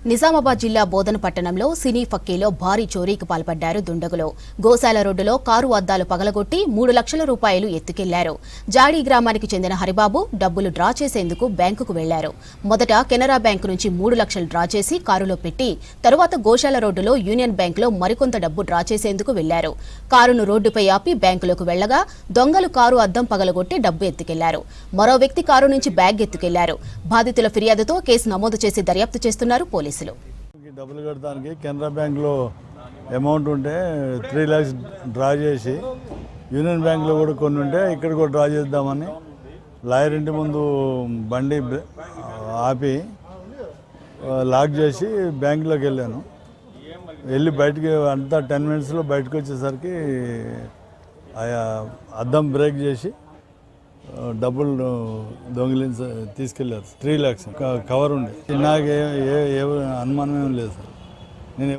నిజామాబాద్ జిల్లా బోధన పట్టణంలో సినీ ఫక్కీలో భారీ చోరీకి పాల్పడ్డారు దుండగులు. గోశాల రోడ్డులో కారు అద్దాలు పగలగొట్టి 3 లక్షల రూపాయలు ఎత్తుకెళ్లారు. జాడీ గ్రామానికి చెందిన హరిబాబు డబ్బులు డ్రా చేసేందుకు బ్యాంకుకు వెళ్లారు. మొదట కెనరా బ్యాంకు నుంచి 3 లక్షలు డ్రా చేసి కారులో పెట్టి తరువాత గోశాల రోడ్డులో యూనియన్ బ్యాంకులో మరికొంత డబ్బు డ్రా చేసేందుకు వెళ్లారు. కారును రోడ్డుపై ఆపి బ్యాంకులోకి వెళ్లగా దొంగలు కారు అద్దం పగలగొట్టి డబ్బు ఎత్తుకెళ్లారు. మరో వ్యక్తి కారు నుంచి బ్యాగ్ ఎత్తుకెళ్లారు. బాధితుల ఫిర్యాదుతో కేసు నమోదు చేసి దర్యాప్తు చేస్తున్నారు పోలీసులు. డబ్బులు కట్టడానికి కెనరా బ్యాంక్లో అమౌంట్ ఉంటే 3 lakhs డ్రా చేసి యూనియన్ బ్యాంక్లో కూడా కొన్ని ఉంటే ఇక్కడ కూడా డ్రా చేద్దామని లాయర్ ఇంటి ముందు బండి ఆపి లాక్ చేసి బ్యాంకులోకి వెళ్ళాను. వెళ్ళి బయటికి అంతా 10 minutesలో బయటకు వచ్చేసరికి అద్దం బ్రేక్ చేసి డబ్బులు దొంగిలించి తీసుకెళ్లారు. 3 lakhs కవర్ ఉండే. నాకు ఏ అనుమానం ఏం లేదు సార్. నేను